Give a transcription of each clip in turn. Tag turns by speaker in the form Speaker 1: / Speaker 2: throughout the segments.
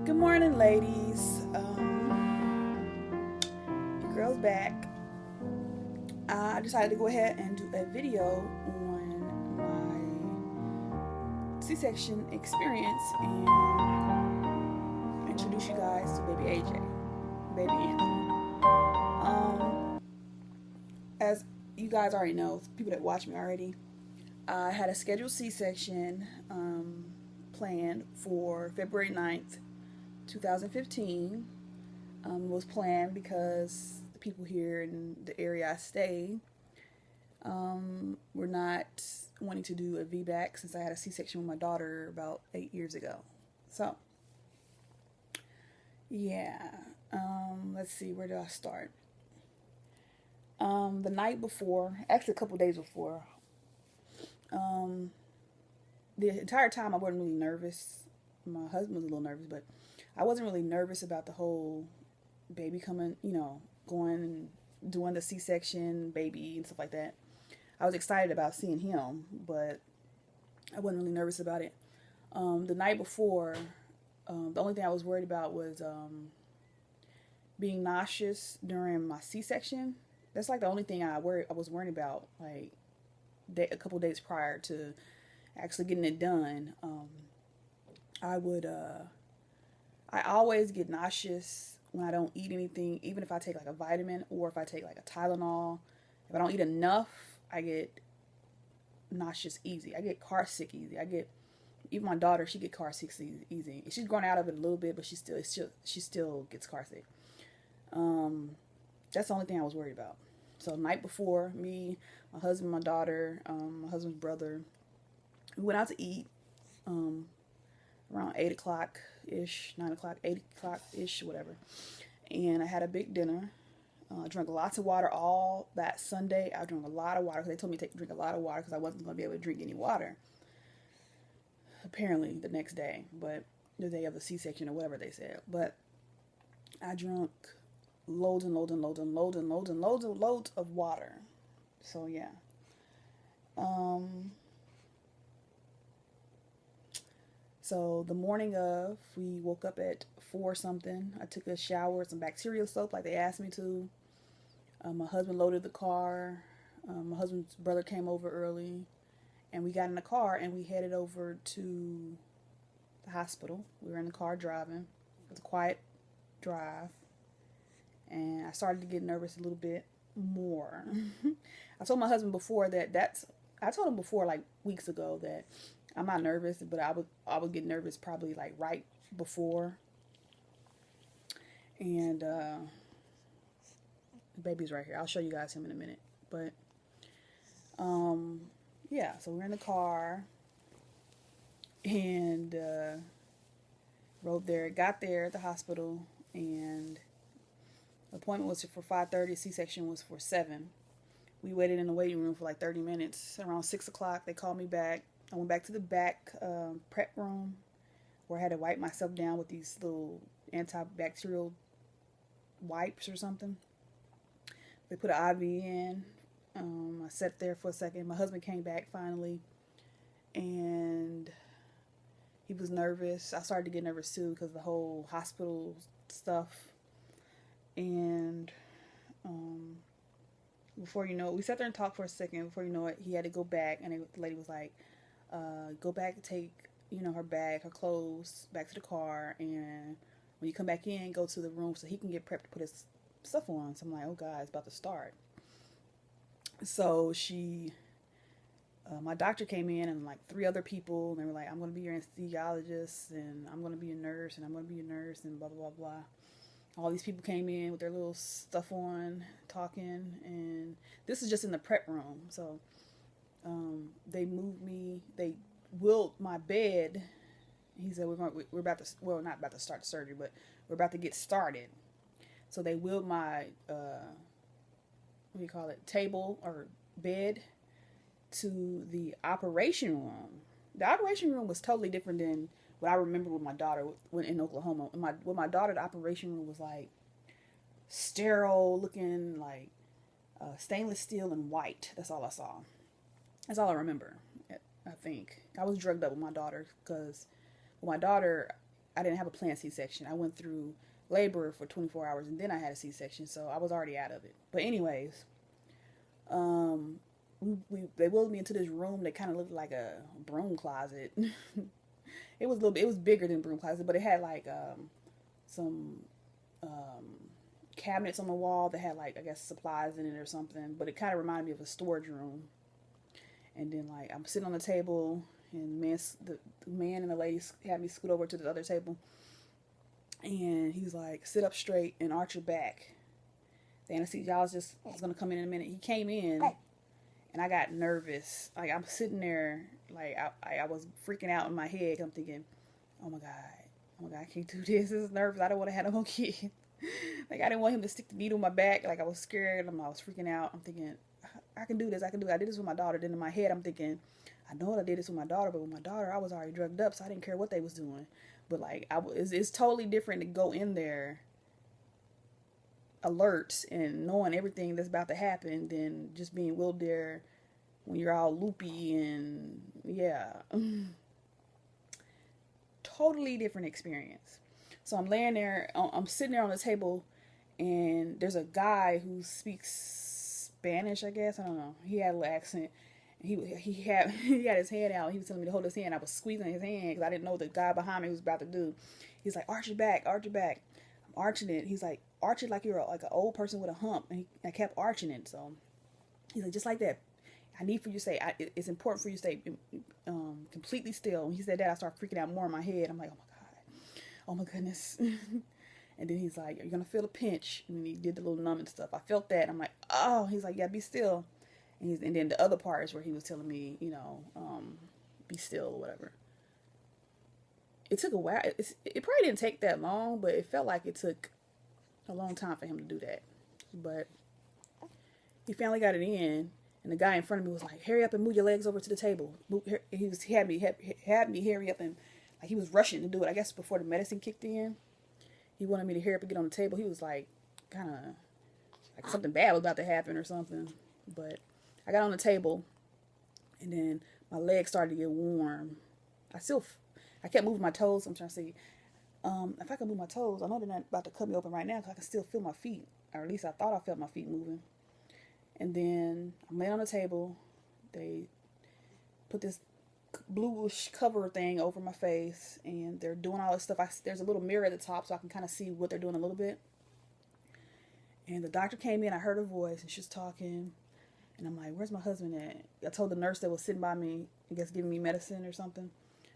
Speaker 1: Good morning, ladies. Your girl's back. I decided to go ahead and do a video on my C-section experience and introduce you guys to baby AJ, baby Anthony. As you guys already know, people that watch me already, I had a scheduled C-section planned for February 9th, 2015. Was planned because the people here in the area I stay were not wanting to do a VBAC since I had a C-section with my daughter about 8 years ago. So, yeah. Let's see, where do I start? The night before, actually a couple days before, the entire time I wasn't really nervous. My husband was a little nervous, but I wasn't really nervous about the whole baby coming, going and doing the C-section, baby, and stuff like that. I was excited about seeing him, but I wasn't really nervous about it. The night before, the only thing I was worried about was being nauseous during my C-section. That's like the only thing I was worried about, like a couple days prior to actually getting it done. I always get nauseous when I don't eat anything, even if I take like a vitamin or if I take like a Tylenol. If I don't eat enough, I get nauseous easy. I get car sick easy. Even my daughter, she get car sick easy. She's grown out of it a little bit, but she still gets car sick. That's the only thing I was worried about. So the night before, me, my husband, my daughter, my husband's brother, we went out to eat around 8 o'clock-ish, 9 o'clock, 8 o'clock-ish, whatever. And I had a big dinner. I drank lots of water all that Sunday. I drank a lot of water because they told me to drink a lot of water because I wasn't going to be able to drink any water, apparently, the next day. But the day of the C-section or whatever they said. But I drank loads and loads and loads and loads and loads and loads and loads of water. So, yeah. So the morning of, we woke up at 4 something. I took a shower, some bacterial soap like they asked me to. My husband loaded the car. My husband's brother came over early. And we got in the car and we headed over to the hospital. We were in the car driving. It was a quiet drive. And I started to get nervous a little bit more. I told my husband before I told him before, like weeks ago, that I'm not nervous, but I would get nervous probably like right before. And the baby's right here. I'll show you guys him in a minute. But yeah, so we're in the car and rode there, got there at the hospital, and the appointment was for 5:30. C-section was for 7. We waited in the waiting room for like 30 minutes. Around 6 o'clock, they called me back. I went back to the back prep room where I had to wipe myself down with these little antibacterial wipes or something. They put an IV in. I sat there for a second. My husband came back finally, and he was nervous. I started to get nervous too because of the whole hospital stuff. And before you know it, we sat there and talked for a second. Before you know it, he had to go back, and the lady was like, go back and take, her bag, her clothes, back to the car, and when you come back in, go to the room so he can get prepped to put his stuff on. So I'm like, oh God, it's about to start. So my doctor came in and like 3 other people, and they were like, I'm going to be your anesthesiologist, and I'm going to be a nurse, and I'm going to be a nurse, and blah, blah, blah, blah. All these people came in with their little stuff on, talking, and this is just in the prep room. So they moved me, they wheeled my bed. He said, we're about to, well, not about to start the surgery, but we're about to get started. So they wheeled my, table or bed to the operation room. The operation room was totally different than what I remember with my daughter when in Oklahoma. With my daughter, the operation room was like sterile looking, like stainless steel and white. That's all I saw. That's all I remember. I think I was drugged up with my daughter because with my daughter, I didn't have a planned C-section. I went through labor for 24 hours and then I had a C-section, so I was already out of it. But anyways, they wheeled me into this room that kind of looked like a broom closet. It was bigger than broom closet, but it had like some cabinets on the wall that had like, I guess, supplies in it or something. But it kind of reminded me of a storage room. And then like I'm sitting on the table, and the man and the lady had me scoot over to the other table. And he was like, sit up straight and arch your back. The anesthesiologist was going to come in a minute. He came in, and I got nervous. Like, I'm sitting there, like, I was freaking out in my head. I'm thinking, oh my God, I can't do this. This is nervous. I don't want to have no more kids. Like, I didn't want him to stick the needle in my back. Like, I was scared. I was freaking out. I'm thinking, I can do this. I did this with my daughter. Then in my head, I'm thinking, I know I did this with my daughter, but with my daughter, I was already drugged up, so I didn't care what they was doing. But, like, it's totally different to go in there alert and knowing everything that's about to happen than just being wheeled there when you're all loopy and, yeah. Totally different experience. So I'm laying there, I'm sitting there on the table, and there's a guy who speaks Spanish, I guess. I don't know. He had a little accent. He had his hand out. He was telling me to hold his hand. I was squeezing his hand because I didn't know what the guy behind me was about to do. He's like, arch your back, arch your back. I'm arching it. He's like, arch it like you're like an old person with a hump. And I kept arching it. So he's like, just like that. I need for you to say, it's important for you to stay completely still. When he said that, I started freaking out more in my head. I'm like, oh my God. Oh my goodness. And then he's like, you're going to feel a pinch. And then he did the little numbing stuff. I felt that. I'm like, oh, he's like, yeah, be still. And then the other part is where he was telling me, be still or whatever. It took a while. It probably didn't take that long, but it felt like it took a long time for him to do that. But he finally got it in, and the guy in front of me was like, hurry up and move your legs over to the table. He had me hurry up, and like he was rushing to do it. I guess before the medicine kicked in, he wanted me to hurry up and get on the table. He was like, kind of like something bad was about to happen or something. But I got on the table, and then my legs started to get warm. I kept moving my toes. I'm trying to see if I can move my toes. I know they're not about to cut me open right now because I can still feel my feet, or at least I thought I felt my feet moving. And then I'm laying on the table. They put this bluish cover thing over my face, and they're doing all this stuff. There's a little mirror at the top, so I can kind of see what they're doing a little bit. And the doctor came in. I heard her voice, and she was talking. And I'm like, where's my husband at? I told the nurse that was sitting by me, I guess giving me medicine or something.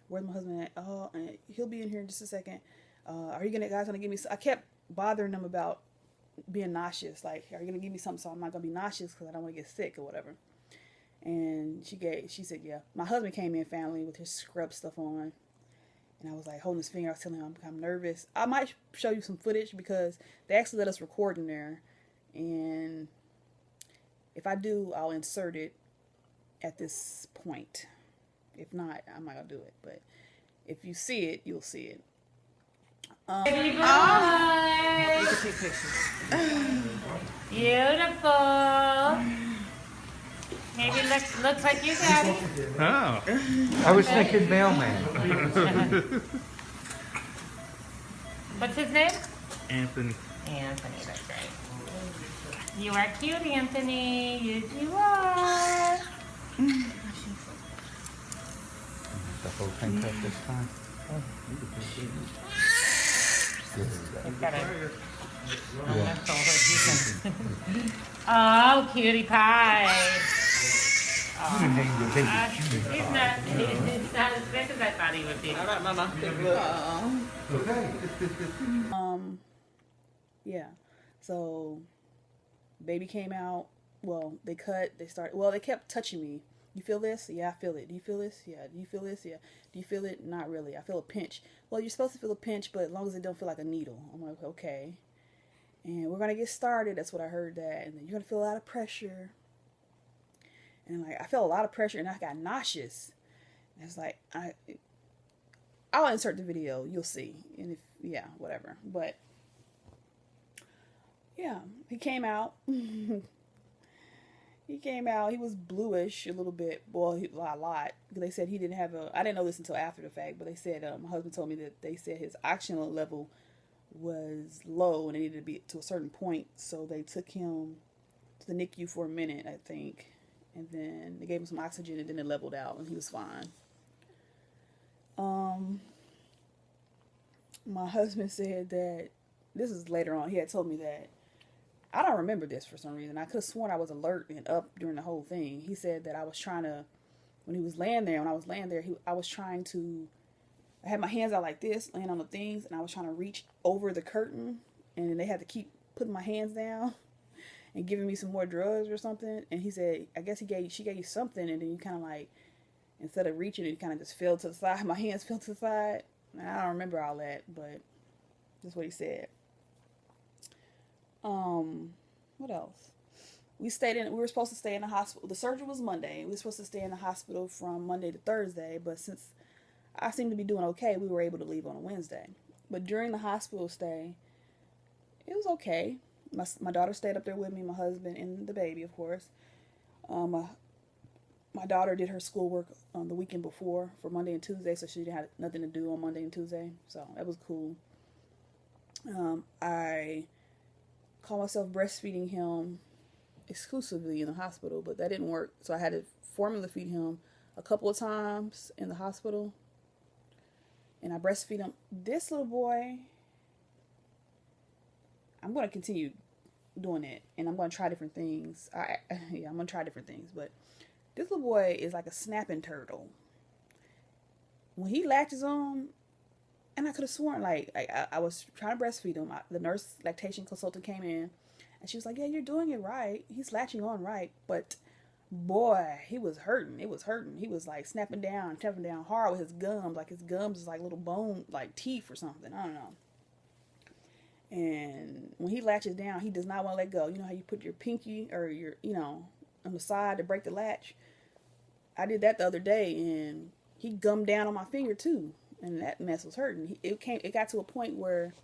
Speaker 1: Where's my husband at? Oh, and he'll be in here in just a second. Are you guys gonna give me? I kept bothering them about being nauseous. Like, are you gonna give me something so I'm not gonna be nauseous because I don't want to get sick or whatever? And she said, yeah. My husband came in finally with his scrub stuff on, and I was like holding his finger. I was telling him I'm nervous. I might show you some footage because they actually let us record in there, and if I do, I'll insert it at this point. If not, I'm not going to do it. But if you see it, you'll see it.
Speaker 2: You can take pictures. Beautiful. Maybe looks like you, Daddy.
Speaker 3: Oh. I was thinking mailman.
Speaker 2: What's his name?
Speaker 3: Anthony.
Speaker 2: Anthony, that's right. You are cute, Anthony. Yes, you are.
Speaker 3: The whole thing cut this time?
Speaker 2: It's got oh, cutie pie. Oh, he's not as big as I thought he would be.
Speaker 1: All right, Mama. Yeah. So baby came out. Well, they kept touching me. You feel this? Yeah, I feel it. Do you feel this? Yeah. Do you feel this? Yeah. Do you feel it? Not really. I feel a pinch. Well, you're supposed to feel a pinch, but as long as it don't feel like a needle. I'm like, okay. And we're going to get started. That's what I heard that. And then you're going to feel a lot of pressure. And like, I felt a lot of pressure and I got nauseous. And it's like, I'll insert the video. You'll see. And if, yeah, whatever. But yeah, he came out. He came out. He was bluish a little bit. Well, a lot. They said he didn't have a. I didn't know this until after the fact, but they said my husband told me that they said his oxygen level was low and it needed to be to a certain point. So they took him to the NICU for a minute, I think, and then they gave him some oxygen and then it leveled out and he was fine. My husband said that this is later on. He had told me that I don't remember this for some reason. I could have sworn I was alert and up during the whole thing. He said that I was trying to, when I was laying there, I was trying to, I had my hands out like this, laying on the things, and I was trying to reach over the curtain, and then they had to keep putting my hands down and giving me some more drugs or something. And he said, I guess she gave you something, and then you kind of like, instead of reaching, it kind of just fell to the side. My hands fell to the side. I don't remember all that, but that's what he said. What else? We were supposed to stay in the hospital. The surgery was Monday. We were supposed to stay in the hospital from Monday to Thursday, but since I seemed to be doing okay, we were able to leave on a Wednesday. But during the hospital stay, it was okay. My daughter stayed up there with me, my husband, and the baby, of course. My daughter did her schoolwork on the weekend before for Monday and Tuesday, so she didn't have nothing to do on Monday and Tuesday. So that was cool. I called myself breastfeeding him exclusively in the hospital, but that didn't work. So I had to formula feed him a couple of times in the hospital. And I breastfeed him. This little boy, I'm going to continue doing it. And I'm going to try different things. I'm going to try different things. But this little boy is like a snapping turtle. When he latches on, and I could have sworn, like I was trying to breastfeed him. The nurse lactation consultant came in, and she was like, yeah, you're doing it right. He's latching on right. But, boy, he was hurting. It was hurting. He was, like, snapping down hard with his gums. Like, his gums is like little bone, like teeth or something. I don't know. And when he latches down, he does not want to let go. You know how you put your pinky or your, on the side to break the latch? I did that the other day, and he gummed down on my finger, too. And that mess was hurting. It got to a point where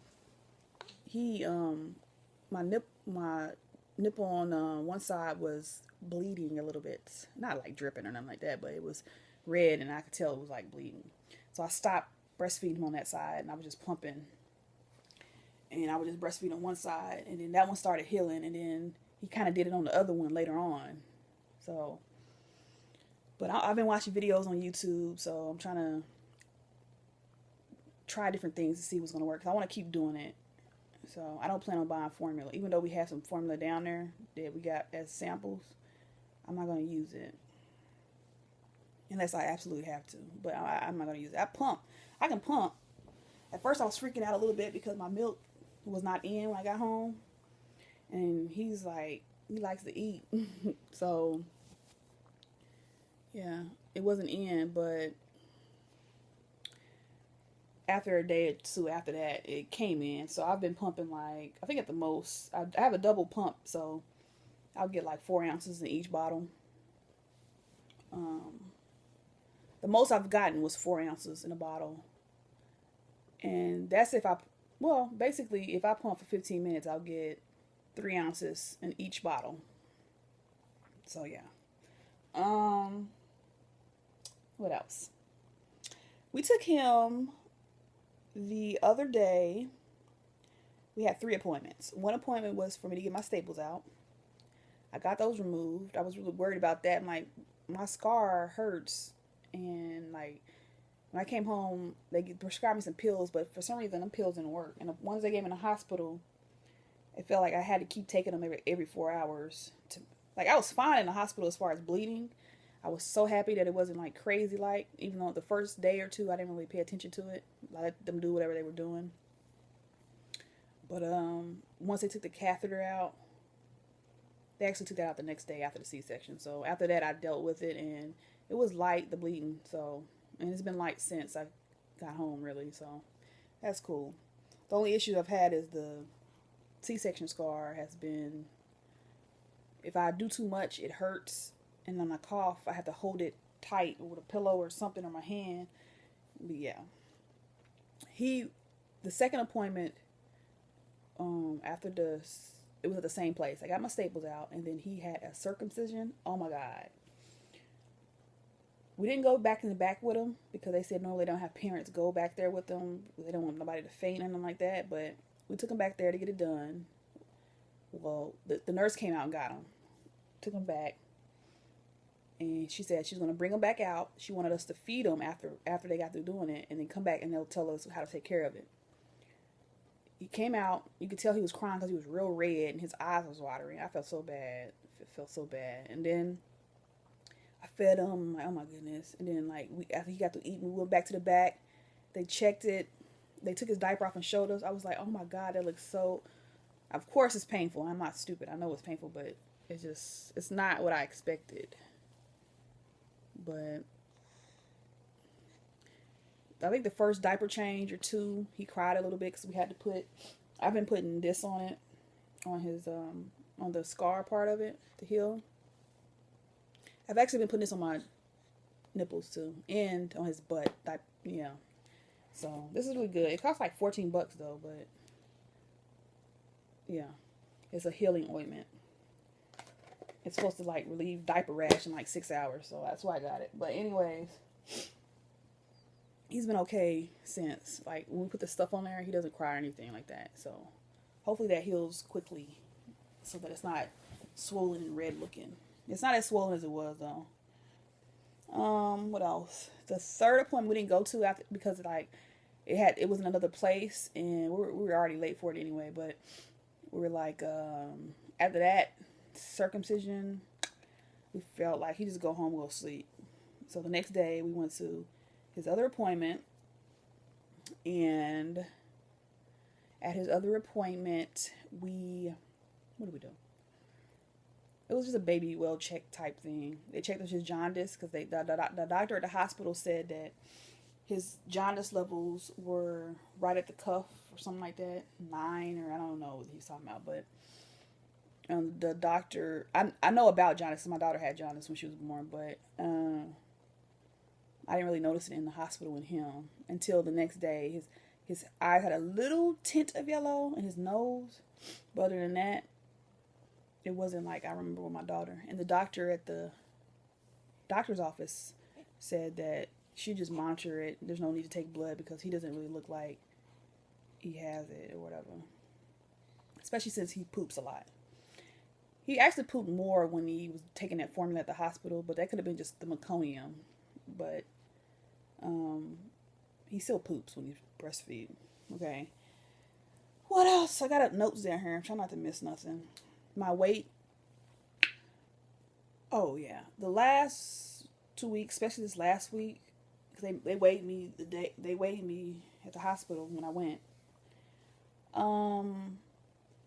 Speaker 1: my nipple on one side was bleeding a little bit. Not like dripping or nothing like that, but it was red and I could tell it was like bleeding. So I stopped breastfeeding him on that side and I was just pumping. And I would just breastfeed on one side and then that one started healing and then he kind of did it on the other one later on. So, but I've been watching videos on YouTube, so I'm trying to try different things to see what's going to work. Because I want to keep doing it. So I don't plan on buying formula. Even though we have some formula down there that we got as samples, I'm not going to use it. Unless I absolutely have to. But I'm not going to use it. I can pump. At first I was freaking out a little bit because my milk was not in when I got home. And he's like, he likes to eat. So, yeah, it wasn't in, but after a day or two after that, it came in. So I've been pumping like, I think at the most, I have a double pump, so I'll get like 4 ounces in each bottle. The most I've gotten was 4 ounces in a bottle. And that's basically if I pump for 15 minutes, I'll get 3 ounces in each bottle. So yeah. What else? We took him the other day. We had 3 appointments. One appointment was for me to get my staples out. I got those removed. I was really worried about that. My scar hurts. And like, when I came home, they prescribed me some pills, but for some reason, them pills didn't work. And the ones they gave me in the hospital, it felt like I had to keep taking them every 4 hours. I was fine in the hospital as far as bleeding. I was so happy that it wasn't like crazy even though the first day or two I didn't really pay attention to it. I let them do whatever they were doing. But once they took the catheter out, they actually took that out the next day after the C-section. So after that I dealt with it and it was light, the bleeding. So, and it's been light since I got home really. So that's cool. The only issue I've had is the C-section scar has been, if I do too much, it hurts. And when I cough, I have to hold it tight with a pillow or something on my hand. But yeah. The second appointment, after the it was at the same place. I got my staples out, and then he had a circumcision. Oh my God. We didn't go back in the back with him because they said no, they don't have parents go back there with them. They don't want nobody to faint or anything like that. But we took him back there to get it done. Well, the nurse came out and got him. Took him back. And she said she was going to bring him back out. She wanted us to feed him after they got through doing it, and then come back and they'll tell us how to take care of it. He came out. You could tell he was crying because he was real red and his eyes was watering. I felt so bad. It felt so bad. And then I fed him. I'm like, oh my goodness. And then like after he got to eat, we went back to the back. They checked it. They took his diaper off and showed us. I was like, oh my God, that looks so. Of course it's painful. I'm not stupid. I know it's painful, but it's not what I expected. But I think the first diaper change or two, he cried a little bit because we had to I've been putting this on it, on his, on the scar part of it to heal. I've actually been putting this on my nipples too, and on his butt. Yeah. So this is really good. It costs like $14 though, but yeah, it's a healing ointment. It's supposed to like relieve diaper rash in like 6 hours, so that's why I got it. But anyways, he's been okay since. Like when we put the stuff on there, he doesn't cry or anything like that. So hopefully that heals quickly, so that it's not swollen and red looking. It's not as swollen as it was though. What else? The third appointment we didn't go to after because like it was in another place, and we were already late for it anyway. But we were like after that circumcision, we felt like he just go home, go to sleep. So the next day we went to his other appointment, and at his other appointment what did we do? It was just a baby well check type thing. They checked his jaundice because the doctor at the hospital said that his jaundice levels were right at the cuff or something like that, 9 or I don't know what he was talking about, but the doctor, I know about jaundice because my daughter had jaundice when she was born, but I didn't really notice it in the hospital with him until the next day. His eyes had a little tint of yellow in his nose, but other than that, it wasn't like I remember with my daughter. And the doctor at the doctor's office said that she just monitor it. There's no need to take blood because he doesn't really look like he has it or whatever. Especially since he poops a lot. He actually pooped more when he was taking that formula at the hospital, but that could have been just the meconium. But he still poops when he breastfeeds. Okay. What else? I got notes down here. I'm trying not to miss nothing. My weight. Oh yeah, the last 2 weeks, especially this last week, because they weighed me they weighed me at the hospital when I went.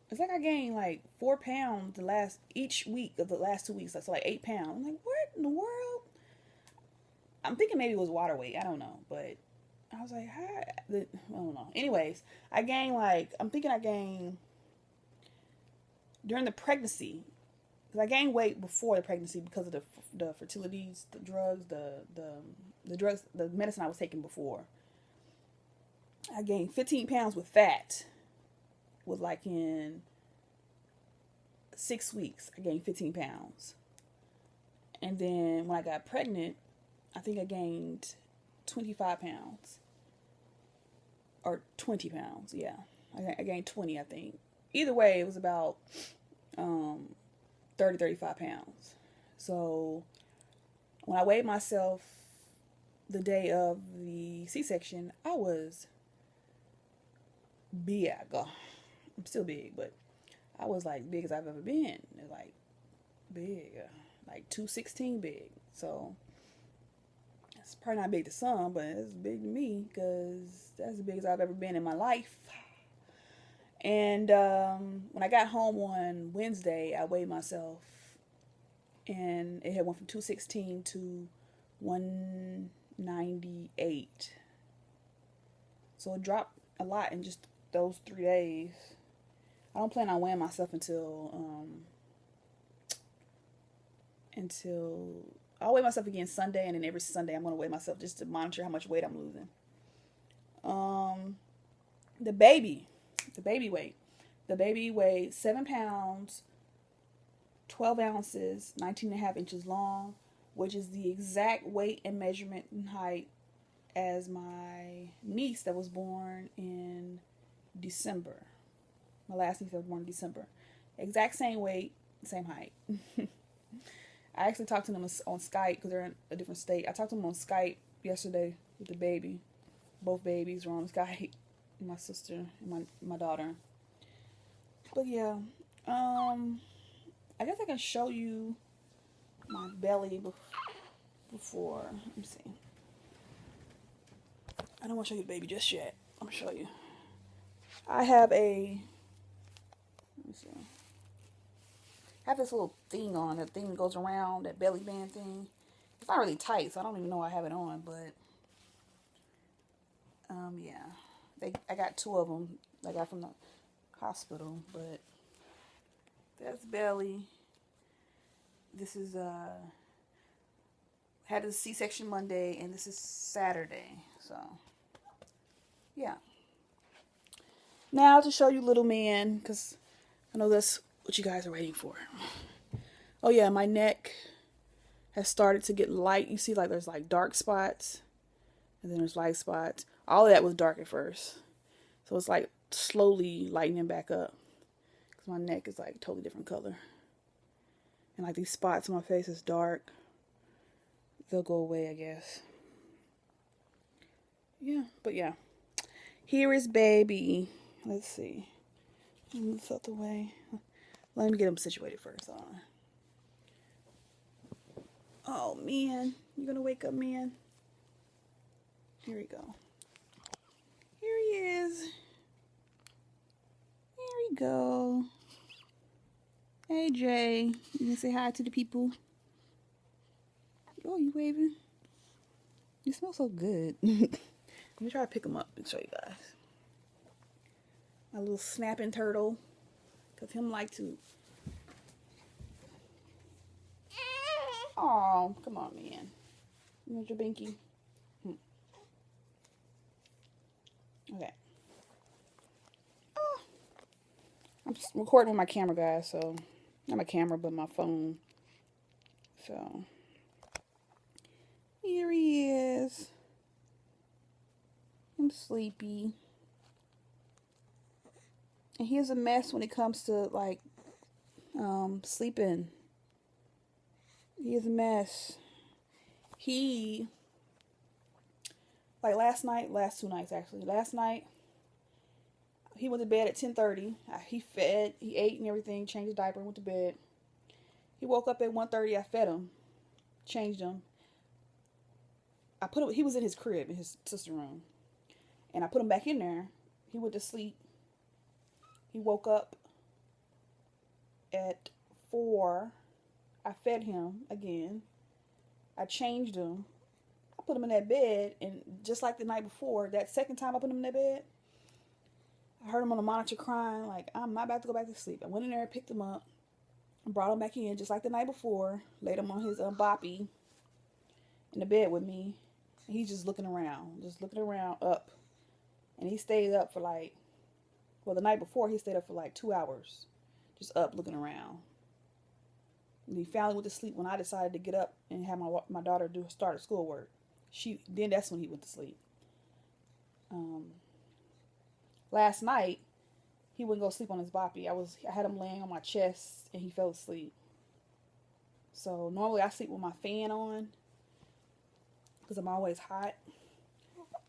Speaker 1: It's like I gained like 4 pounds each week of the last 2 weeks. That's like 8 pounds. I'm like, what in the world? I'm thinking maybe it was water weight. I don't know, but I was like, I don't know. Anyways, I gained during the pregnancy, because I gained weight before the pregnancy because of the fertilities, the drugs, the medicine I was taking before. I gained 15 pounds with fat. Was like in 6 weeks, I gained 15 pounds. And then when I got pregnant, I think I gained 25 pounds. Or 20 pounds, yeah. I gained 20, I think. Either way, it was about 30, 35 pounds. So when I weighed myself the day of the C-section, I was big. I'm still big, but I was like big as I've ever been. Like big, like 216 big. So it's probably not big to some, but it's big to me because that's as big as I've ever been in my life. And when I got home on Wednesday, I weighed myself, and it had went from 216 to 198. So it dropped a lot in just those 3 days. I don't plan on weighing myself until I'll weigh myself again Sunday, and then every Sunday I'm going to weigh myself just to monitor how much weight I'm losing. The baby weight. The baby weighed 7 pounds, 12 ounces, 19.5 inches long, which is the exact weight and measurement and height as my niece that was born in December. My last niece that was born in December. Exact same weight, same height. I actually talked to them on Skype because they're in a different state. I talked to them on Skype yesterday with the baby. Both babies were on Skype. My sister and my daughter. But yeah, I guess I can show you my belly before. Let me see. I don't want to show you the baby just yet. I'm gonna show you. I have a. Let me see. I have this little thing on. That thing that goes around, that belly band thing. It's not really tight, so I don't even know I have it on. But yeah, I got 2 of them. I got from the hospital. But that's belly. This is had a C-section Monday, and this is Saturday. So yeah. Now to show you little man, because I know that's what you guys are waiting for. Oh yeah, my neck has started to get light. You see, like there's like dark spots, and then there's light spots. All of that was dark at first, so it's like slowly lightening back up. Cause my neck is like totally different color, and like these spots on my face is dark. They'll go away, I guess. Yeah, but yeah. Here is baby. Let's see. Move this out the way. Let me get him situated first. Oh, man. You gonna wake up, man? Here we go. Here he is. Here we go. Hey, Jay. You can say hi to the people. Oh, you waving? You smell so good. Let me try to pick him up and show you guys. My little snapping turtle. Because him like to... Oh, come on, man. You want your binky? Okay. Oh. I'm recording with my camera, guys, so... Not my camera, but my phone. So... Here he is. I'm sleepy. And he is a mess when it comes to, like, sleeping. He is a mess. He, like last 2 nights actually. Last night, he went to bed at 10:30. He fed, he ate and everything, changed his diaper, went to bed. He woke up at 1:30. I fed him, changed him. He was in his crib, in his sister's room. And I put him back in there. He went to sleep. He woke up at 4. I fed him again. I changed him. I put him in that bed, and just like the night before, that second time I put him in that bed, I heard him on the monitor crying, like, I'm not about to go back to sleep. I went in there, picked him up, and brought him back in, just like the night before, laid him on his boppy in the bed with me. And he's just looking around up. And he stayed up for like, well, the night before, he stayed up for like 2 hours, just up looking around. And he finally went to sleep when I decided to get up and have my daughter start schoolwork. Then that's when he went to sleep. Last night, he wouldn't go sleep on his boppy. I had him laying on my chest, and he fell asleep. So normally I sleep with my fan on, because I'm always hot.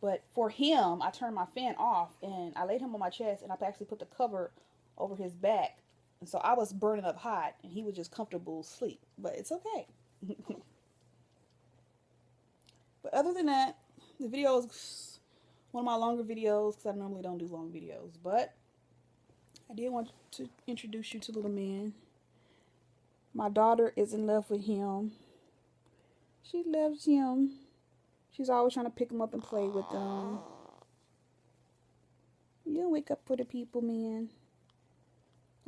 Speaker 1: But for him, I turned my fan off, and I laid him on my chest, and I actually put the cover over his back. And so I was burning up hot, and he was just comfortable asleep. But it's okay. But other than that, the video is one of my longer videos, because I normally don't do long videos. But I did want to introduce you to little man. My daughter is in love with him. She loves him. She's always trying to pick him up and play with them. You don't wake up for the people, man.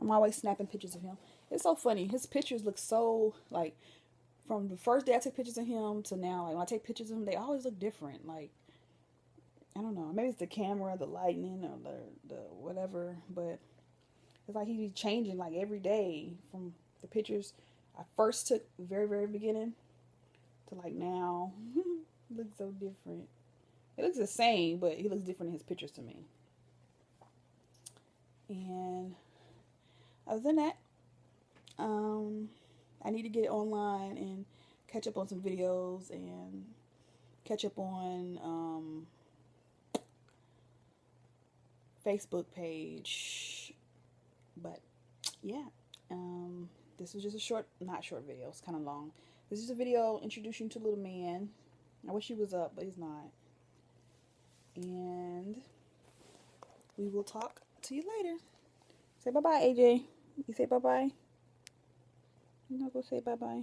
Speaker 1: I'm always snapping pictures of him. It's so funny. His pictures look so, like, from the first day I took pictures of him to now, like, when I take pictures of him, they always look different. Like, I don't know. Maybe it's the camera, the lighting, or the whatever. But It's like he be changing like every day from the pictures I first took very, very beginning to like now. He looks so different. It looks the same, but he looks different in his pictures to me. And other than that, I need to get online and catch up on some videos and catch up on Facebook page. But yeah, this was just a not short video. It's kind of long. This is a video introducing to little man. I wish he was up, but he's not. And we will talk to you later. Say bye-bye, AJ. You say bye-bye? You're not going to say bye-bye.